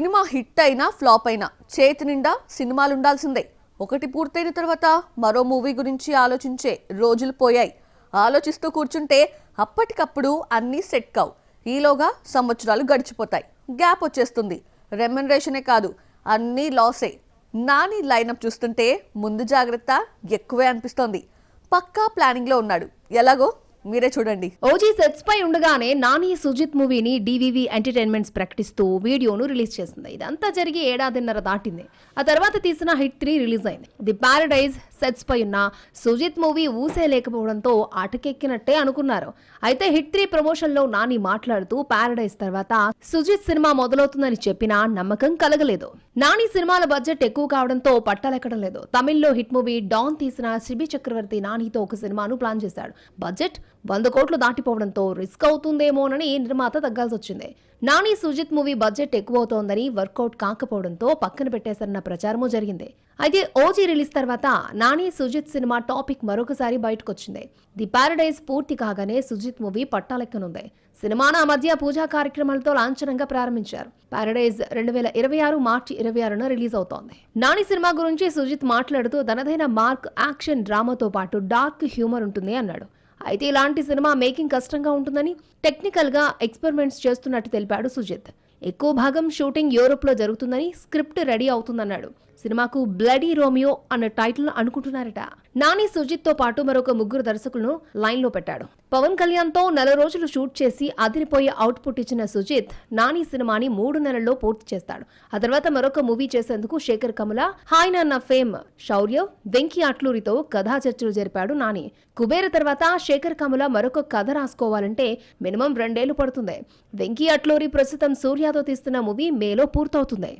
Cinema hit అయినా flop అయినా చేతి నిండా సినిమాలు ఉండాల్సిందే. ఒకటి పూర్తయిన తర్వాత మరో మూవీ గురించి ఆలోచించే రోజులు పోయాయి. ఆలోచిస్తూ కూర్చుంటే అప్పటికప్పుడు అన్నీ సెట్ కావు. ఈలోగా సంవత్సరాలు గడిచిపోతాయి. గ్యాప్ వచ్చేస్తుంది. రెమ్యునరేషనే కాదు, అన్నీ లాసే. నాని లైనప్ చూస్తుంటే ముందు జాగ్రత్త ఎక్కువే అనిపిస్తోంది. పక్కా ప్లానింగ్లో ఉన్నాడు. ఎలాగో మీరే చూడండి. ఓజీ సెట్స్ పై ఉండగానే నాని సుజిత్ మూవీని డివివి ఎంటర్టైన్మెంట్స్ ప్రకటిస్తూ వీడియోను రిలీజ్ చేసింది. ఇదంతా జరిగి ఏడాదిన్నర దాటింది. ఆ తర్వాత తీసిన హిట్ 3 రిలీజ్ అయింది. ది ప్యారడైజ్ సెట్స్ పై ఉన్న సుజిత్ మూవీ ఊసే లేకపోవడంతో అటకెక్కినట్టే అనుకున్నారు. అయితే హిట్ 3 ప్రమోషన్ లో నాని మాట్లాడుతూ ప్యారడైజ్ తర్వాత సుజిత్ సినిమా మొదలవుతుందని చెప్పినా నమ్మకం కలగలేదు. నాని సినిమాల బడ్జెట్ ఎక్కువ కావడంతో పట్టాలెక్కడం లేదు. తమిళ్లో హిట్ మూవీ డాన్ తీసిన శిబి చక్రవర్తి నానితో ఒక సినిమాను ప్లాన్ చేశాడు. బడ్జెట్ 100 కోట్లు దాటిపోవడంతో రిస్క్ అవుతుందేమోనని నిర్మాత తగ్గాల్సి వచ్చింది. నాని సుజిత్ మూవీ బడ్జెట్ ఎక్కువ అవుతోందని వర్కౌట్ కాకపోవడంతో పక్కన పెట్టేశారన్న ప్రచారమూ జరిగింది. అయితే ఓజీ రిలీజ్ తర్వాత నాని సుజిత్ సినిమా టాపిక్ మరొకసారి బయటకొచ్చింది. ది ప్యారడైజ్ పూర్తి కాగానే సుజిత్ మూవీ పట్టాలెక్కనుంది. సినిమాను ఆ మధ్య పూజా కార్యక్రమాలతో లాంఛనంగా ప్రారంభించారు. ప్యారడైజ్ 2026 మార్చి 26న రిలీజ్ అవుతోంది. నాని సినిమా గురించి సుజిత్ మాట్లాడుతూ తనదైన మార్క్ యాక్షన్ డ్రామాతో పాటు డార్క్ హ్యూమర్ ఉంటుంది అన్నాడు. అయితే ఇలాంటి సినిమా మేకింగ్ కష్టంగా ఉంటుందని, టెక్నికల్ గా ఎక్స్పెరిమెంట్స్ చేస్తున్నట్టు తెలిపాడు సుజిత్. ఎక్కువ భాగం షూటింగ్ యూరోప్ లో జరుగుతుందని, స్క్రిప్ట్ రెడీ అవుతుందన్నాడు. సినిమాకు బ్లడీ రోమియో అన్న టైటిల్ అనుకుంటున్నారట. నాని సుజిత్ తో పాటు మరొక 3 దర్శకులను లైన్ లో పెట్టాడు. పవన్ కళ్యాణ్ తో 4 రోజులు షూట్ చేసి అదిరిపోయే అవుట్పుట్ ఇచ్చిన సుజిత్ నాని సినిమాని 3 నెలల్లో పూర్తి చేస్తాడు. ఆ తర్వాత మరొక మూవీ చేసేందుకు శేఖర్ కమల, హాయ్ నాన్న ఫేమ్ శౌర్య, వెంకీ అట్లూరితో కథా చర్చలు జరిపాడు నాని. కుబేర తర్వాత శేఖర్ కమల మరొక కథ రాసుకోవాలంటే మినిమం 2 ఏళ్లు పడుతుంది. వెంకీ అట్లూరి ప్రస్తుతం సూర్యతో తీస్తున్న మూవీ మేలో పూర్తవుతుంది.